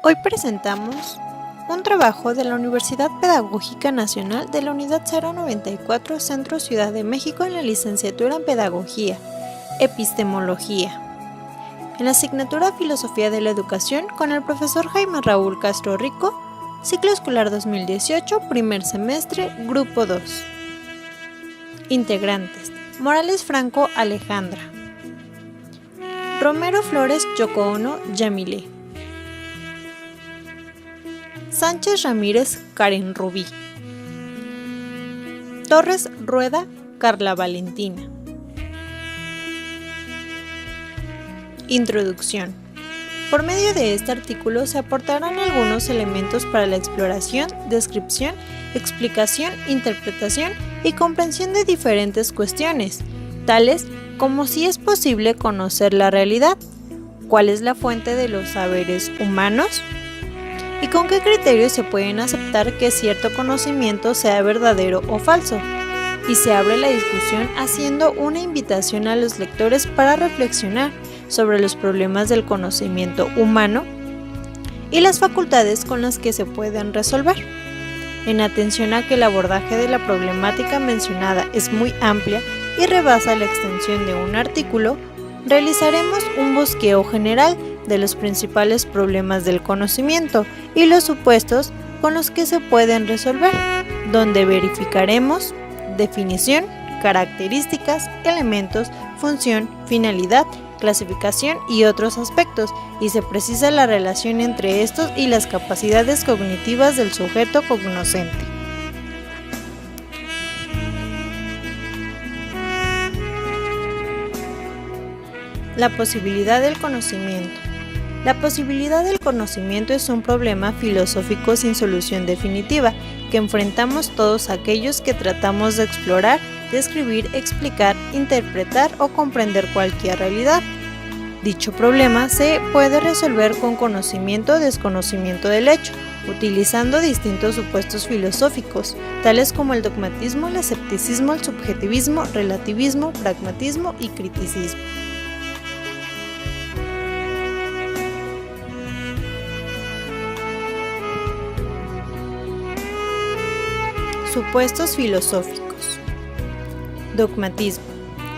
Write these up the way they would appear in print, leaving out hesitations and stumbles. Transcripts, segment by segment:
Hoy presentamos un trabajo de la Universidad Pedagógica Nacional de la Unidad 094 Centro Ciudad de México en la licenciatura en Pedagogía, Epistemología, en la asignatura Filosofía de la Educación con el profesor Jaime Raúl Castro Rico, ciclo escolar 2018, primer semestre, grupo 2. Integrantes: Morales Franco Alejandra, Romero Flores Yoko Ono Yamile, Sánchez Ramírez Karen Rubí, Torres Rueda Carla Valentina. Introducción. Por medio de este artículo se aportarán algunos elementos para la exploración, descripción, explicación, interpretación y comprensión de diferentes cuestiones, tales como si es posible conocer la realidad, cuál es la fuente de los saberes humanos, y con qué criterios se pueden aceptar que cierto conocimiento sea verdadero o falso. Y se abre la discusión haciendo una invitación a los lectores para reflexionar sobre los problemas del conocimiento humano y las facultades con las que se pueden resolver. En atención a que el abordaje de la problemática mencionada es muy amplia y rebasa la extensión de un artículo, realizaremos un bosqueo general de los principales problemas del conocimiento y los supuestos con los que se pueden resolver, donde verificaremos definición, características, elementos, función, finalidad, clasificación y otros aspectos, y se precisa la relación entre estos y las capacidades cognitivas del sujeto cognoscente. La posibilidad del conocimiento. La posibilidad del conocimiento es un problema filosófico sin solución definitiva, que enfrentamos todos aquellos que tratamos de explorar, describir, explicar, interpretar o comprender cualquier realidad. Dicho problema se puede resolver con conocimiento o desconocimiento del hecho, utilizando distintos supuestos filosóficos, tales como el dogmatismo, el escepticismo, el subjetivismo, relativismo, pragmatismo y criticismo. Supuestos filosóficos. Dogmatismo.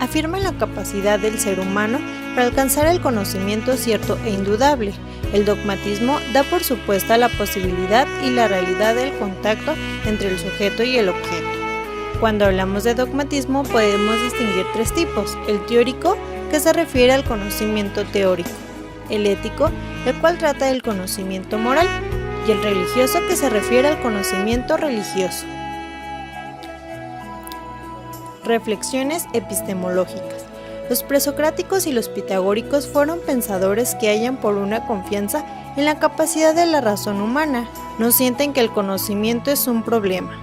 Afirma la capacidad del ser humano para alcanzar el conocimiento cierto e indudable. El dogmatismo da por supuesta la posibilidad y la realidad del contacto entre el sujeto y el objeto. Cuando hablamos de dogmatismo podemos distinguir tres tipos: el teórico, que se refiere al conocimiento teórico; el ético, el cual trata del conocimiento moral; y el religioso, que se refiere al conocimiento religioso. Reflexiones epistemológicas. Los presocráticos y los pitagóricos fueron pensadores que hallan por una confianza en la capacidad de la razón humana, no sienten que el conocimiento es un problema.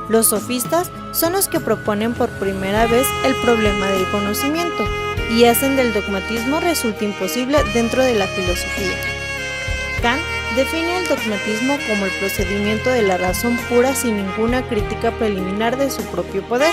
Los sofistas son los que proponen por primera vez el problema del conocimiento y hacen del dogmatismo resulta imposible dentro de la filosofía. Kant define el dogmatismo como el procedimiento de la razón pura sin ninguna crítica preliminar de su propio poder.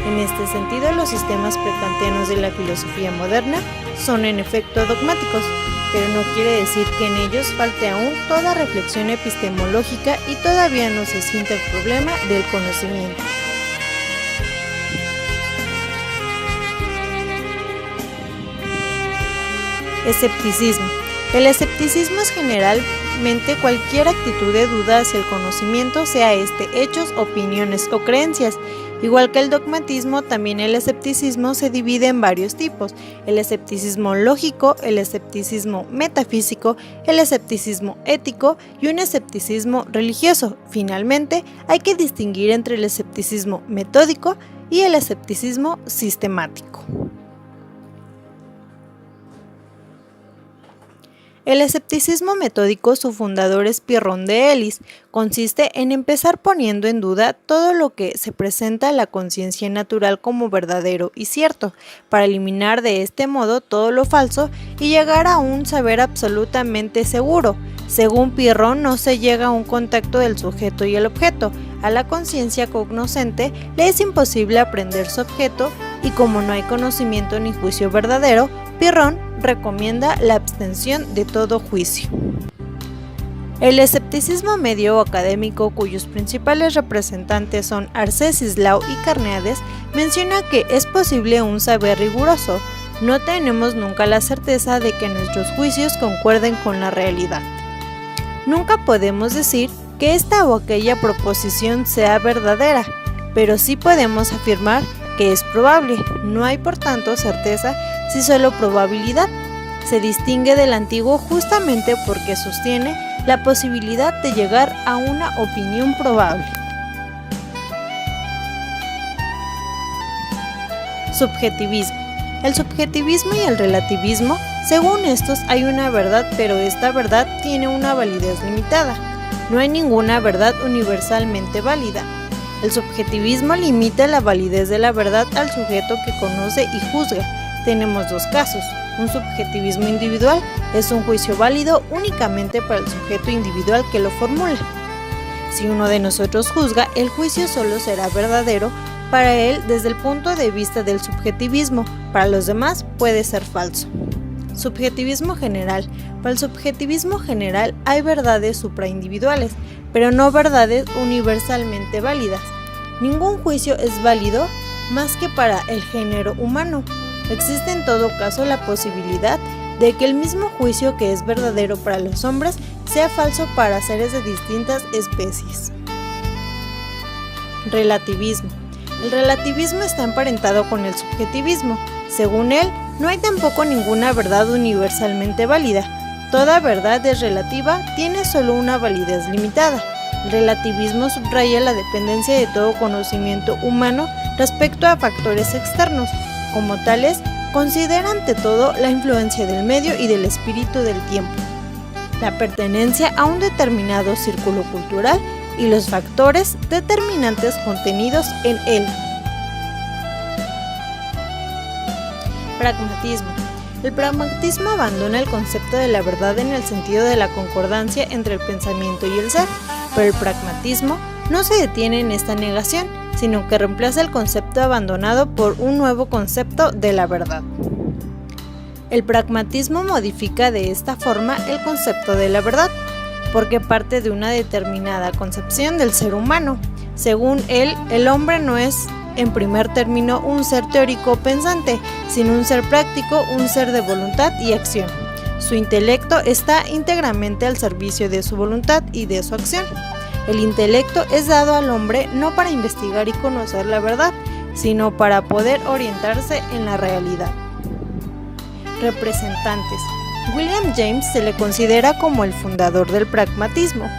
En este sentido, los sistemas prekantianos de la filosofía moderna son en efecto dogmáticos, pero no quiere decir que en ellos falte aún toda reflexión epistemológica y todavía no se siente el problema del conocimiento. Escepticismo. El escepticismo es generalmente cualquier actitud de duda hacia el conocimiento, sea este hechos, opiniones o creencias. Igual que el dogmatismo, también el escepticismo se divide en varios tipos: el escepticismo lógico, el escepticismo metafísico, el escepticismo ético y un escepticismo religioso. Finalmente, hay que distinguir entre el escepticismo metódico y el escepticismo sistemático. El escepticismo metódico, su fundador es Pierron de Elis, consiste en empezar poniendo en duda todo lo que se presenta a la conciencia natural como verdadero y cierto, para eliminar de este modo todo lo falso y llegar a un saber absolutamente seguro. Según Pierron, no se llega a un contacto del sujeto y el objeto. A la conciencia cognoscente le es imposible aprender su objeto y como no hay conocimiento ni juicio verdadero, Pierron recomienda la abstención de todo juicio. El escepticismo medio o académico, cuyos principales representantes son Arcesislao y Carneades, menciona que es posible un saber riguroso. No tenemos nunca la certeza de que nuestros juicios concuerden con la realidad. Nunca podemos decir que esta o aquella proposición sea verdadera, pero sí podemos afirmar que es probable. No hay por tanto certeza, si solo probabilidad. Se distingue del antiguo justamente porque sostiene la posibilidad de llegar a una opinión probable. Subjetivismo. El subjetivismo y el relativismo, según estos, hay una verdad, pero esta verdad tiene una validez limitada. No hay ninguna verdad universalmente válida. El subjetivismo limita la validez de la verdad al sujeto que conoce y juzga. Tenemos dos casos. Un subjetivismo individual es un juicio válido únicamente para el sujeto individual que lo formula. Si uno de nosotros juzga, el juicio solo será verdadero para él desde el punto de vista del subjetivismo. Para los demás puede ser falso. Subjetivismo general. Para el subjetivismo general hay verdades supraindividuales, pero no verdades universalmente válidas. Ningún juicio es válido más que para el género humano. Existe en todo caso la posibilidad de que el mismo juicio que es verdadero para los hombres sea falso para seres de distintas especies. Relativismo. El relativismo está emparentado con el subjetivismo. Según él, no hay tampoco ninguna verdad universalmente válida. Toda verdad es relativa, tiene solo una validez limitada. El relativismo subraya la dependencia de todo conocimiento humano respecto a factores externos. Como tales, considera ante todo la influencia del medio y del espíritu del tiempo, la pertenencia a un determinado círculo cultural y los factores determinantes contenidos en él. Pragmatismo. El pragmatismo abandona el concepto de la verdad en el sentido de la concordancia entre el pensamiento y el ser, pero el pragmatismo no se detiene en esta negación, sino que reemplaza el concepto abandonado por un nuevo concepto de la verdad. El pragmatismo modifica de esta forma el concepto de la verdad, porque parte de una determinada concepción del ser humano. Según él, el hombre no es, en primer término, un ser teórico pensante, sino un ser práctico, un ser de voluntad y acción. Su intelecto está íntegramente al servicio de su voluntad y de su acción. El intelecto es dado al hombre no para investigar y conocer la verdad, sino para poder orientarse en la realidad. Representantes. William James se le considera como el fundador del pragmatismo.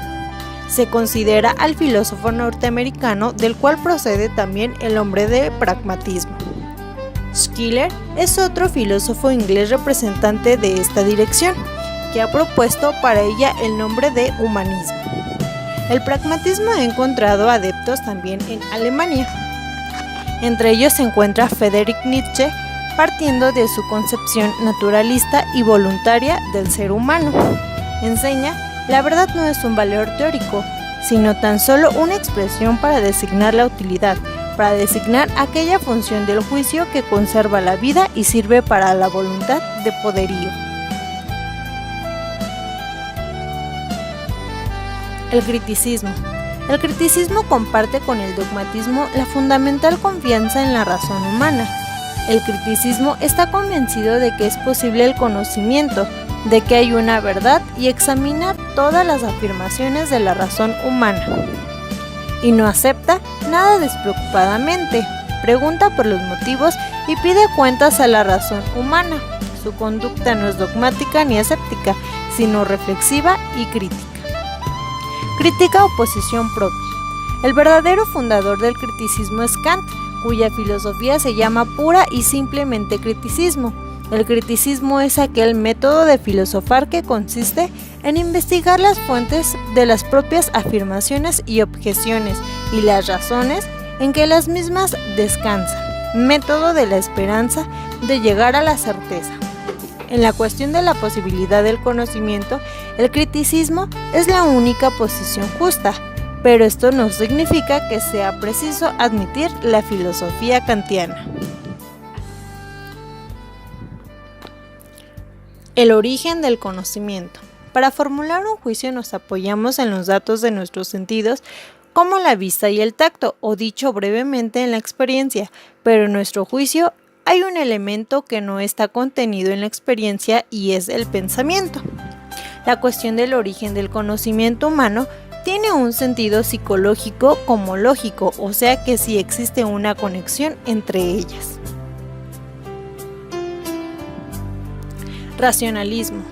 Se considera al filósofo norteamericano del cual procede también el nombre de pragmatismo. Schiller es otro filósofo inglés representante de esta dirección, que ha propuesto para ella el nombre de humanismo. El pragmatismo ha encontrado adeptos también en Alemania. Entre ellos se encuentra Friedrich Nietzsche, partiendo de su concepción naturalista y voluntaria del ser humano. Enseña, la verdad no es un valor teórico, sino tan solo una expresión para designar la utilidad, para designar aquella función del juicio que conserva la vida y sirve para la voluntad de poderío. El criticismo. El criticismo comparte con el dogmatismo la fundamental confianza en la razón humana. El criticismo está convencido de que es posible el conocimiento, de que hay una verdad y examina todas las afirmaciones de la razón humana. Y no acepta nada despreocupadamente, pregunta por los motivos y pide cuentas a la razón humana. Su conducta no es dogmática ni escéptica, sino reflexiva y crítica. Crítica o posición propia. El verdadero fundador del criticismo es Kant, cuya filosofía se llama pura y simplemente criticismo. El criticismo es aquel método de filosofar que consiste en investigar las fuentes de las propias afirmaciones y objeciones y las razones en que las mismas descansan, método de la esperanza de llegar a la certeza. En la cuestión de la posibilidad del conocimiento, el criticismo es la única posición justa, pero esto no significa que sea preciso admitir la filosofía kantiana. El origen del conocimiento. Para formular un juicio nos apoyamos en los datos de nuestros sentidos, como la vista y el tacto, o dicho brevemente en la experiencia, pero en nuestro juicio hay un elemento que no está contenido en la experiencia y es el pensamiento. La cuestión del origen del conocimiento humano tiene un sentido psicológico como lógico, o sea que sí existe una conexión entre ellas. Racionalismo.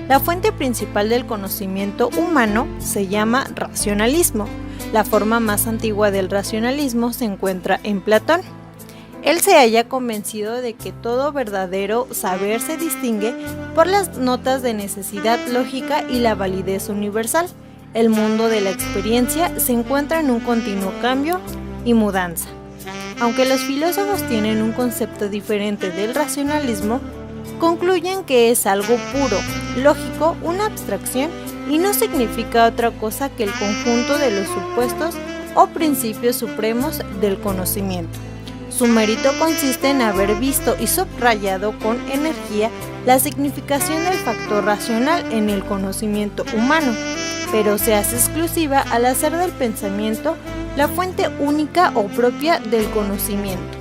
La fuente principal del conocimiento humano se llama racionalismo. La forma más antigua del racionalismo se encuentra en Platón. Él se halla convencido de que todo verdadero saber se distingue por las notas de necesidad lógica y la validez universal. El mundo de la experiencia se encuentra en un continuo cambio y mudanza. Aunque los filósofos tienen un concepto diferente del racionalismo, concluyen que es algo puro, lógico, una abstracción y no significa otra cosa que el conjunto de los supuestos o principios supremos del conocimiento. Su mérito consiste en haber visto y subrayado con energía la significación del factor racional en el conocimiento humano, pero se hace exclusiva al hacer del pensamiento la fuente única o propia del conocimiento.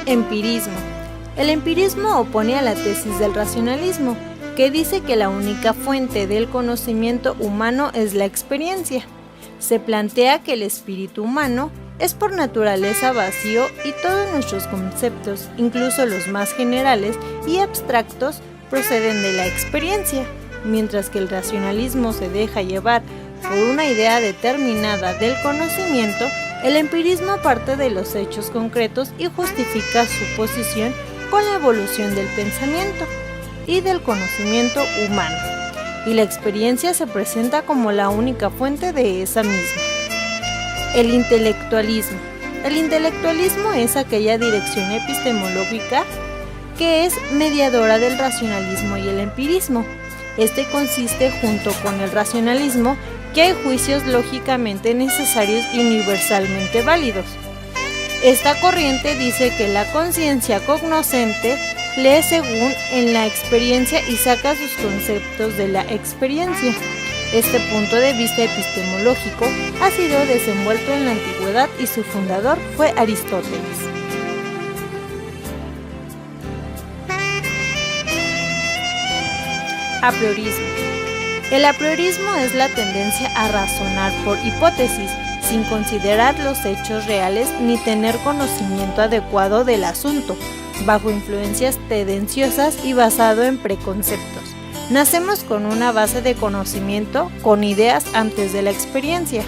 Empirismo. El empirismo opone a la tesis del racionalismo, que dice que la única fuente del conocimiento humano es la experiencia. Se plantea que el espíritu humano es por naturaleza vacío y todos nuestros conceptos, incluso los más generales y abstractos, proceden de la experiencia, mientras que el racionalismo se deja llevar por una idea determinada del conocimiento. El empirismo parte de los hechos concretos y justifica su posición con la evolución del pensamiento y del conocimiento humano, y la experiencia se presenta como la única fuente de esa misma. El intelectualismo. El intelectualismo es aquella dirección epistemológica que es mediadora del racionalismo y el empirismo. Este consiste, junto con el racionalismo, que hay juicios lógicamente necesarios y universalmente válidos. Esta corriente dice que la conciencia cognoscente lee según en la experiencia y saca sus conceptos de la experiencia. Este punto de vista epistemológico ha sido desenvuelto en la antigüedad y su fundador fue Aristóteles. Apriorismo. El apriorismo es la tendencia a razonar por hipótesis, sin considerar los hechos reales ni tener conocimiento adecuado del asunto, bajo influencias tendenciosas y basado en preconceptos. Nacemos con una base de conocimiento, con ideas antes de la experiencia.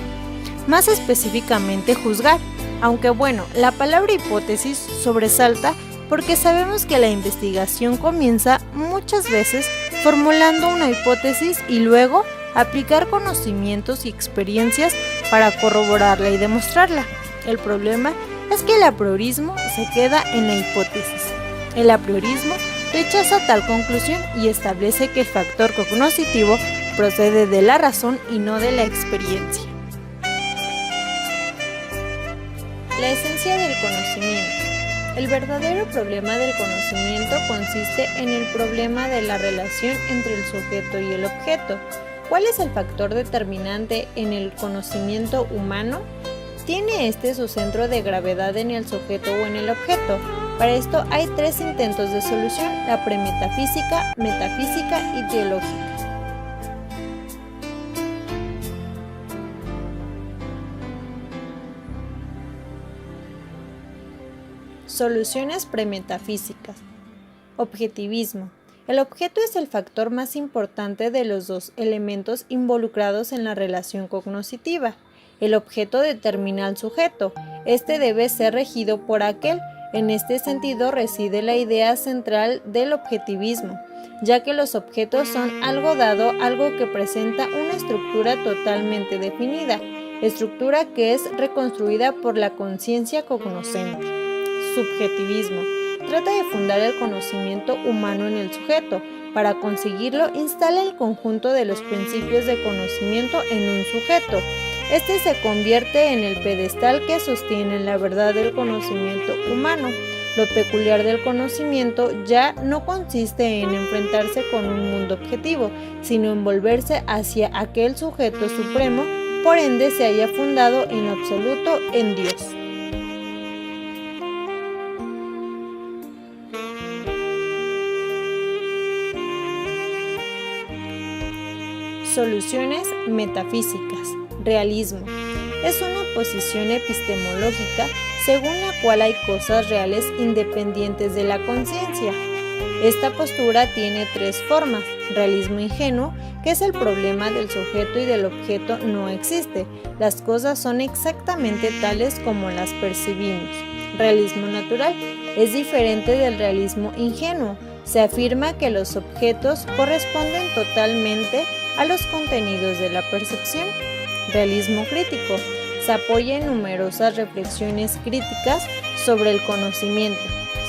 Más específicamente, juzgar, aunque bueno, la palabra hipótesis sobresalta porque sabemos que la investigación comienza muchas veces formulando una hipótesis y luego aplicar conocimientos y experiencias para corroborarla y demostrarla. El problema es que el apriorismo se queda en la hipótesis. El apriorismo rechaza tal conclusión y establece que el factor cognoscitivo procede de la razón y no de la experiencia. La esencia del conocimiento. El verdadero problema del conocimiento consiste en el problema de la relación entre el sujeto y el objeto. ¿Cuál es el factor determinante en el conocimiento humano? ¿Tiene este su centro de gravedad en el sujeto o en el objeto? Para esto hay tres intentos de solución: la premetafísica, metafísica y teológica. Soluciones premetafísicas. Objetivismo. El objeto es el factor más importante de los dos elementos involucrados en la relación cognoscitiva. El objeto determina al sujeto. Este debe ser regido por aquel. En este sentido reside la idea central del objetivismo, ya que los objetos son algo dado, algo que presenta una estructura totalmente definida, estructura que es reconstruida por la conciencia cognoscente. Subjetivismo. Trata de fundar el conocimiento humano en el sujeto. Para conseguirlo, instala el conjunto de los principios de conocimiento en un sujeto. Este se convierte en el pedestal que sostiene la verdad del conocimiento humano. Lo peculiar del conocimiento ya no consiste en enfrentarse con un mundo objetivo, sino en volverse hacia aquel sujeto supremo, por ende se haya fundado en lo absoluto en Dios. Soluciones metafísicas. Realismo. Es una posición epistemológica según la cual hay cosas reales independientes de la conciencia. Esta postura tiene tres formas. Realismo ingenuo, que es el problema del sujeto y del objeto no existe. Las cosas son exactamente tales como las percibimos. Realismo natural, es diferente del realismo ingenuo. Se afirma que los objetos corresponden totalmente a los contenidos de la percepción. Realismo crítico, se apoya en numerosas reflexiones críticas sobre el conocimiento.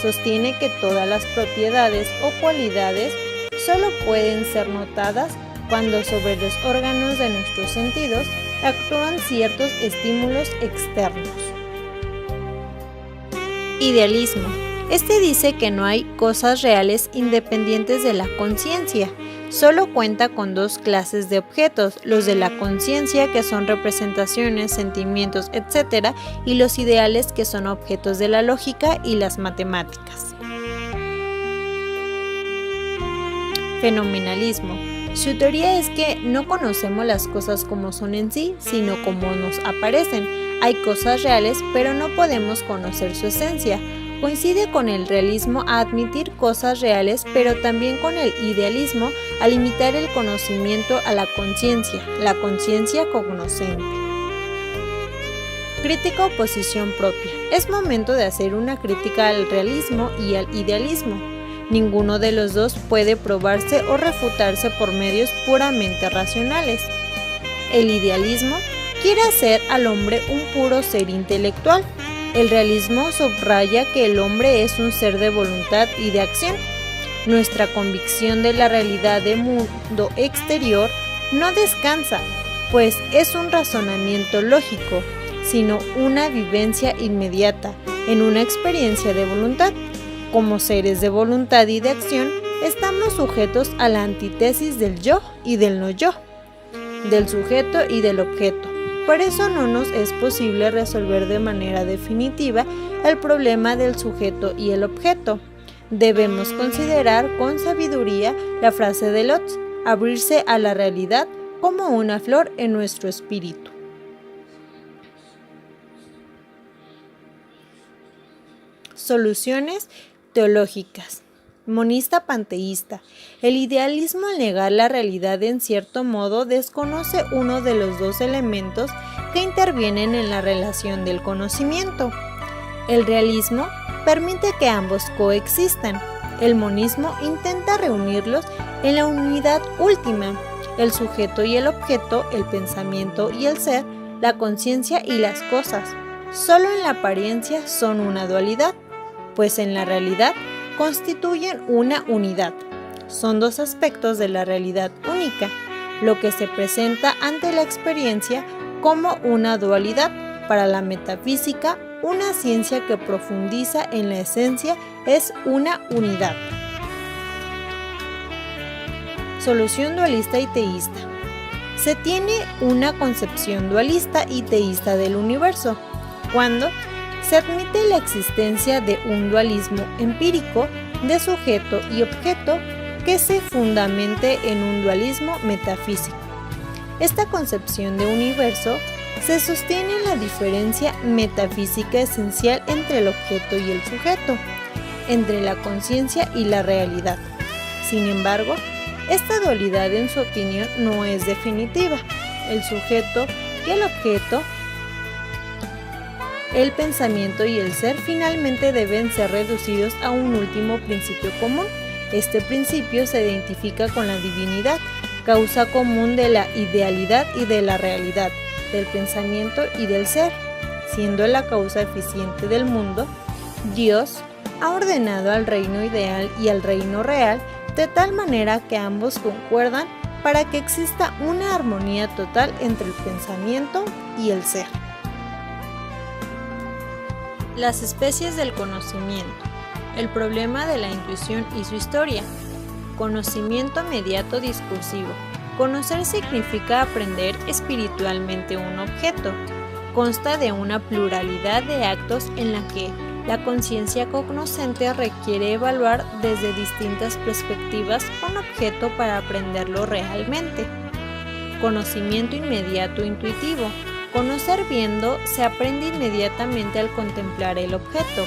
Sostiene que todas las propiedades o cualidades solo pueden ser notadas cuando sobre los órganos de nuestros sentidos actúan ciertos estímulos externos. Idealismo. Este dice que no hay cosas reales independientes de la conciencia. Solo cuenta con dos clases de objetos, los de la conciencia, que son representaciones, sentimientos, etc., y los ideales, que son objetos de la lógica y las matemáticas. Fenomenalismo. Su teoría es que no conocemos las cosas como son en sí, sino como nos aparecen. Hay cosas reales, pero no podemos conocer su esencia. Coincide con el realismo a admitir cosas reales, pero también con el idealismo a limitar el conocimiento a la conciencia cognoscente. Crítica o posición propia. Es momento de hacer una crítica al realismo y al idealismo. Ninguno de los dos puede probarse o refutarse por medios puramente racionales. El idealismo quiere hacer al hombre un puro ser intelectual. El realismo subraya que el hombre es un ser de voluntad y de acción. Nuestra convicción de la realidad del mundo exterior no descansa, pues es un razonamiento lógico, sino una vivencia inmediata, en una experiencia de voluntad. Como seres de voluntad y de acción, estamos sujetos a la antítesis del yo y del no yo, del sujeto y del objeto. Por eso no nos es posible resolver de manera definitiva el problema del sujeto y el objeto. Debemos considerar con sabiduría la frase de Lotz, abrirse a la realidad como una flor en nuestro espíritu. Soluciones teológicas. Monista panteísta. El idealismo, al negar la realidad, en cierto modo desconoce uno de los dos elementos que intervienen en la relación del conocimiento. El realismo permite que ambos coexistan. El monismo intenta reunirlos en la unidad última, el sujeto y el objeto, el pensamiento y el ser, la conciencia y las cosas. Solo en la apariencia son una dualidad, pues en la realidad constituyen una unidad. Son dos aspectos de la realidad única, lo que se presenta ante la experiencia como una dualidad. Para la metafísica, una ciencia que profundiza en la esencia es una unidad. Solución dualista y teísta. Se tiene una concepción dualista y teísta del universo cuando se admite la existencia de un dualismo empírico de sujeto y objeto que se fundamente en un dualismo metafísico. Esta concepción de universo se sostiene en la diferencia metafísica esencial entre el objeto y el sujeto, entre la conciencia y la realidad. Sin embargo, esta dualidad, en su opinión, no es definitiva. El sujeto y el objeto, el pensamiento y el ser finalmente deben ser reducidos a un último principio común. Este principio se identifica con la divinidad, causa común de la idealidad y de la realidad, del pensamiento y del ser. Siendo la causa eficiente del mundo, Dios ha ordenado al reino ideal y al reino real de tal manera que ambos concuerdan para que exista una armonía total entre el pensamiento y el ser. Las especies del conocimiento. El problema de la intuición y su historia. Conocimiento mediato discursivo. Conocer significa aprender espiritualmente un objeto. Consta de una pluralidad de actos en la que la conciencia cognoscente requiere evaluar desde distintas perspectivas un objeto para aprenderlo realmente. Conocimiento inmediato intuitivo. Conocer viendo se aprende inmediatamente al contemplar el objeto.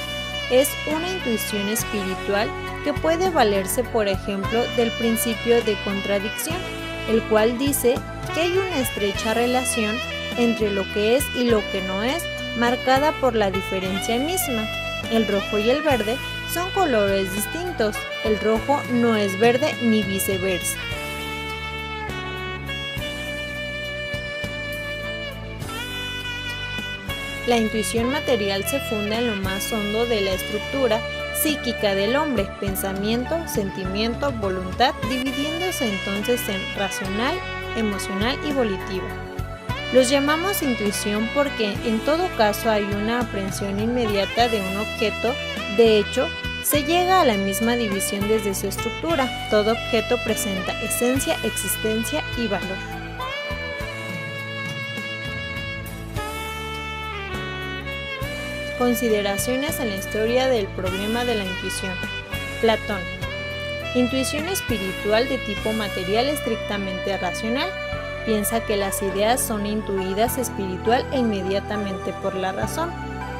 Es una intuición espiritual que puede valerse, por ejemplo, del principio de contradicción, el cual dice que hay una estrecha relación entre lo que es y lo que no es, marcada por la diferencia misma. El rojo y el verde son colores distintos. El rojo no es verde ni viceversa. La intuición material se funda en lo más hondo de la estructura psíquica del hombre, pensamiento, sentimiento, voluntad, dividiéndose entonces en racional, emocional y volitiva. Los llamamos intuición porque en todo caso hay una aprehensión inmediata de un objeto. De hecho, se llega a la misma división desde su estructura. Todo objeto presenta esencia, existencia y valor. Consideraciones en la historia del problema de la intuición. Platón. Intuición espiritual de tipo material estrictamente racional. Piensa que las ideas son intuidas espiritual e inmediatamente por la razón.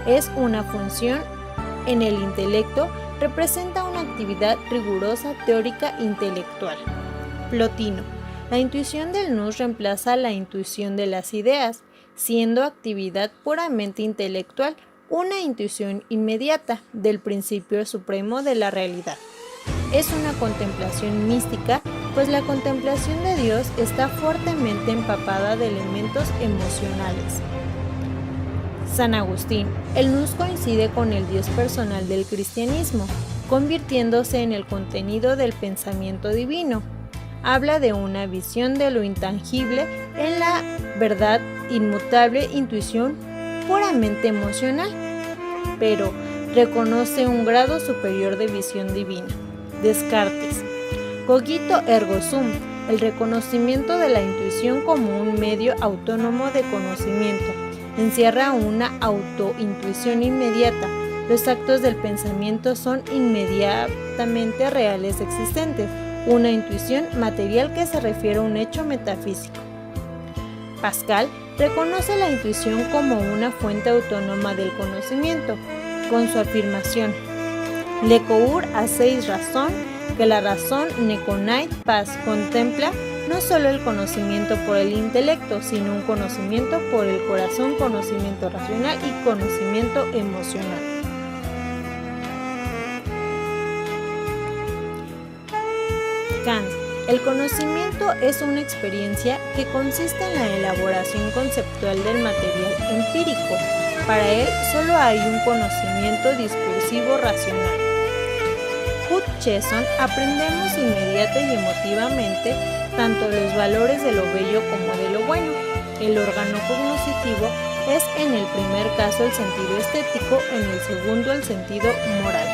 Es una función en el intelecto, representa una actividad rigurosa, teórica, intelectual. Plotino. La intuición del nous reemplaza la intuición de las ideas, siendo actividad puramente intelectual, una intuición inmediata del principio supremo de la realidad. Es una contemplación mística, pues la contemplación de Dios está fuertemente empapada de elementos emocionales. San Agustín. El nous coincide con el Dios personal del cristianismo, convirtiéndose en el contenido del pensamiento divino. Habla de una visión de lo intangible en la verdad inmutable, intuición puramente emocional, pero reconoce un grado superior de visión divina. Descartes. Cogito ergo sum, el reconocimiento de la intuición como un medio autónomo de conocimiento. Encierra una autointuición inmediata. Los actos del pensamiento son inmediatamente reales existentes, una intuición material que se refiere a un hecho metafísico. Pascal reconoce la intuición como una fuente autónoma del conocimiento, con su afirmación: Le cour hacéis razón, que la razón ne connaît pas contempla no solo el conocimiento por el intelecto, sino un conocimiento por el corazón, conocimiento racional y conocimiento emocional. Kant. El conocimiento es una experiencia que consiste en la elaboración conceptual del material empírico. Para él solo hay un conocimiento discursivo racional. Hutcheson. Aprendemos inmediata y emotivamente tanto los valores de lo bello como de lo bueno. El órgano cognoscitivo es en el primer caso el sentido estético, en el segundo el sentido moral.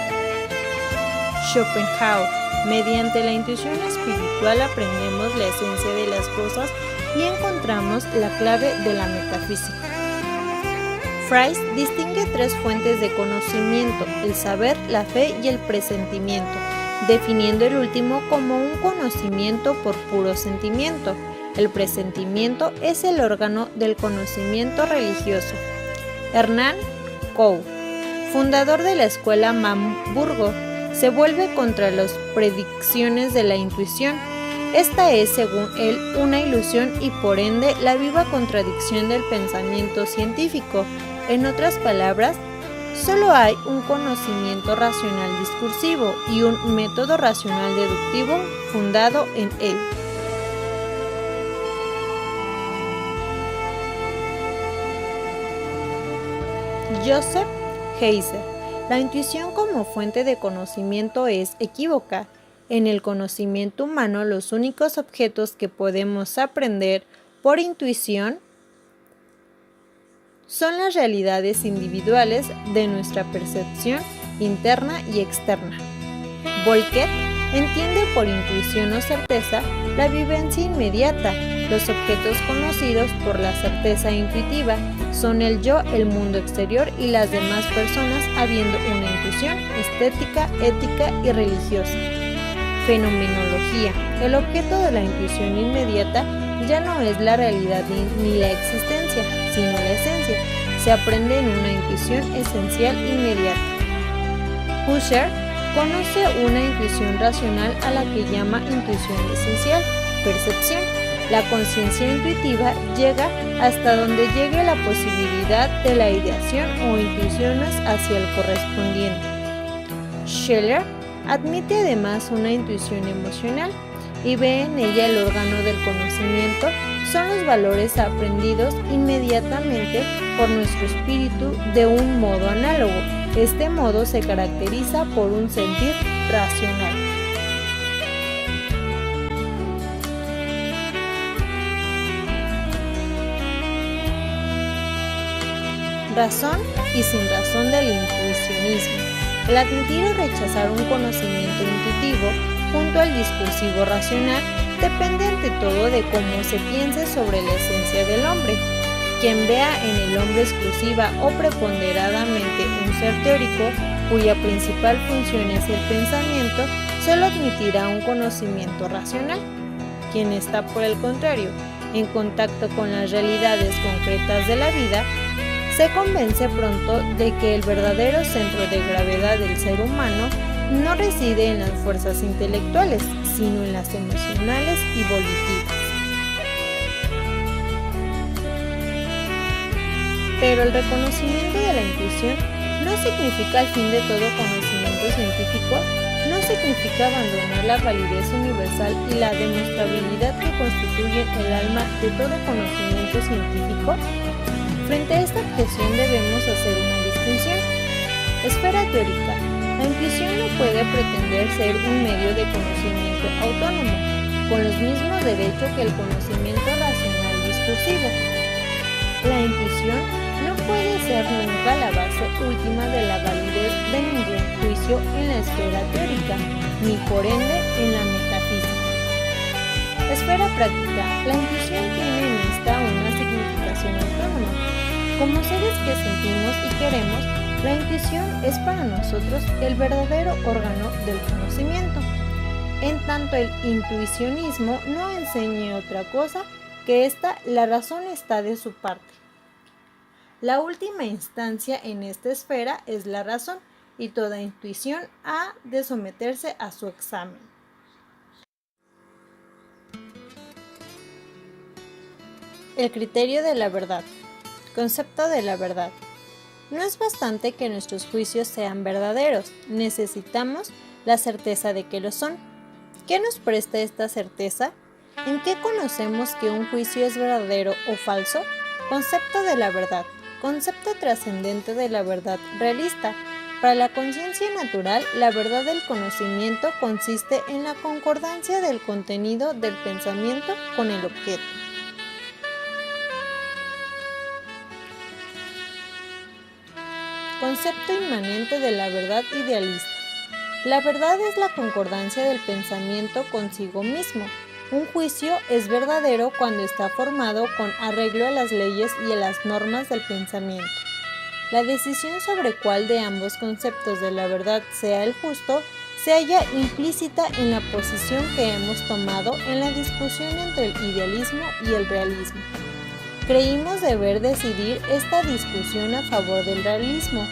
Schopenhauer. Mediante la intuición espiritual aprendemos la esencia de las cosas y encontramos la clave de la metafísica. Fries distingue tres fuentes de conocimiento: el saber, la fe y el presentimiento, definiendo el último como un conocimiento por puro sentimiento. El presentimiento es el órgano del conocimiento religioso. Hernán Coe, fundador de la escuela Marburgo, se vuelve contra las predicciones de la intuición. Esta es, según él, una ilusión y por ende la viva contradicción del pensamiento científico. En otras palabras, solo hay un conocimiento racional discursivo y un método racional deductivo fundado en él. Joseph Heiser. La intuición como fuente de conocimiento es equívoca. En el conocimiento humano, los únicos objetos que podemos aprender por intuición son las realidades individuales de nuestra percepción interna y externa. Volquet entiende por intuición o certeza la vivencia inmediata. Los objetos conocidos por la certeza intuitiva son el yo, el mundo exterior y las demás personas, habiendo una intuición estética, ética y religiosa. Fenomenología. El objeto de la intuición inmediata ya no es la realidad ni la existencia, sino la esencia. Se aprende en una intuición esencial inmediata. Husserl conoce una intuición racional a la que llama intuición esencial, percepción. La conciencia intuitiva llega hasta donde llegue la posibilidad de la ideación o intuiciones hacia el correspondiente. Scheler admite además una intuición emocional y ve en ella el órgano del conocimiento. Son los valores aprendidos inmediatamente por nuestro espíritu de un modo análogo. Este modo se caracteriza por un sentir racional. Razón y sin razón del intuicionismo. El admitir o rechazar un conocimiento intuitivo junto al discursivo racional depende ante todo de cómo se piense sobre la esencia del hombre. Quien vea en el hombre exclusiva o preponderadamente un ser teórico, cuya principal función es el pensamiento, solo admitirá un conocimiento racional. Quien está, por el contrario, en contacto con las realidades concretas de la vida, se convence pronto de que el verdadero centro de gravedad del ser humano no reside en las fuerzas intelectuales, sino en las emocionales y volitivas. Pero el reconocimiento de la intuición no significa el fin de todo conocimiento científico, no significa abandonar la validez universal y la demostrabilidad que constituyen el alma de todo conocimiento científico. Frente a esta objeción debemos hacer una distinción. Esfera teórica. La intuición no puede pretender ser un medio de conocimiento autónomo, con los mismos derechos que el conocimiento racional discursivo. La intuición no puede ser nunca la base última de la validez de ningún juicio en la esfera teórica, ni por ende en la metafísica. Esfera práctica. La intuición tiene en esta una significación autónoma. Como seres que sentimos y queremos, la intuición es para nosotros el verdadero órgano del conocimiento. En tanto el intuicionismo no enseñe otra cosa que la razón está de su parte. La última instancia en esta esfera es la razón, y toda intuición ha de someterse a su examen. El criterio de la verdad. Concepto de la verdad. No es bastante que nuestros juicios sean verdaderos, necesitamos la certeza de que lo son. ¿Qué nos presta esta certeza? ¿En qué conocemos que un juicio es verdadero o falso? Concepto de la verdad. Concepto trascendente de la verdad realista. Para la conciencia natural, la verdad del conocimiento consiste en la concordancia del contenido del pensamiento con el objeto. Concepto inmanente de la verdad idealista. La verdad es la concordancia del pensamiento consigo mismo. Un juicio es verdadero cuando está formado con arreglo a las leyes y a las normas del pensamiento. La decisión sobre cuál de ambos conceptos de la verdad sea el justo se halla implícita en la posición que hemos tomado en la discusión entre el idealismo y el realismo. Creímos deber decidir esta discusión a favor del realismo,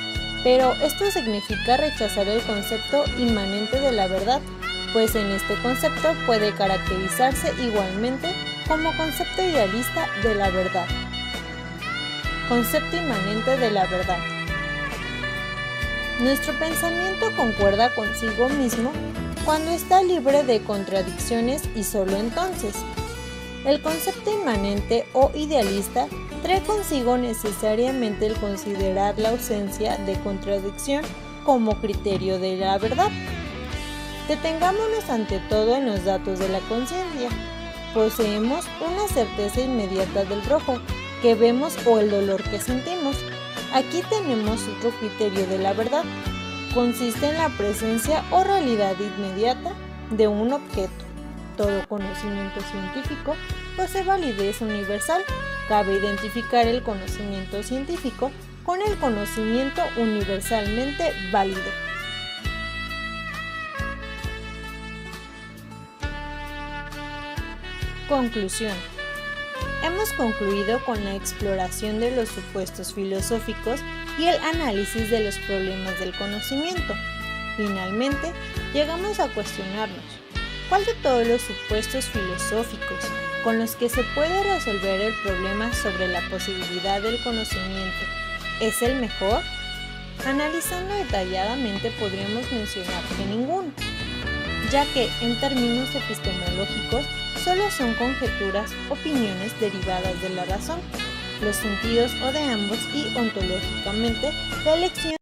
pero esto significa rechazar el concepto inmanente de la verdad, pues en este concepto puede caracterizarse igualmente como concepto idealista de la verdad. Concepto inmanente de la verdad. Nuestro pensamiento concuerda consigo mismo cuando está libre de contradicciones y solo entonces. El concepto inmanente o idealista trae consigo necesariamente el considerar la ausencia de contradicción como criterio de la verdad. Detengámonos ante todo en los datos de la conciencia. Poseemos una certeza inmediata del rojo que vemos o el dolor que sentimos. Aquí tenemos otro criterio de la verdad. consiste en la presencia o realidad inmediata de un objeto. Todo conocimiento científico posee validez universal. Cabe identificar el conocimiento científico con el conocimiento universalmente válido. Conclusión. Hemos concluido con la exploración de los supuestos filosóficos y el análisis de los problemas del conocimiento. Finalmente, llegamos a cuestionarnos, ¿cuál de todos los supuestos filosóficos con los que se puede resolver el problema sobre la posibilidad del conocimiento es el mejor? Analizando detalladamente podríamos mencionar que ninguno, ya que en términos epistemológicos solo son conjeturas, opiniones derivadas de la razón, los sentidos o de ambos y ontológicamente la elección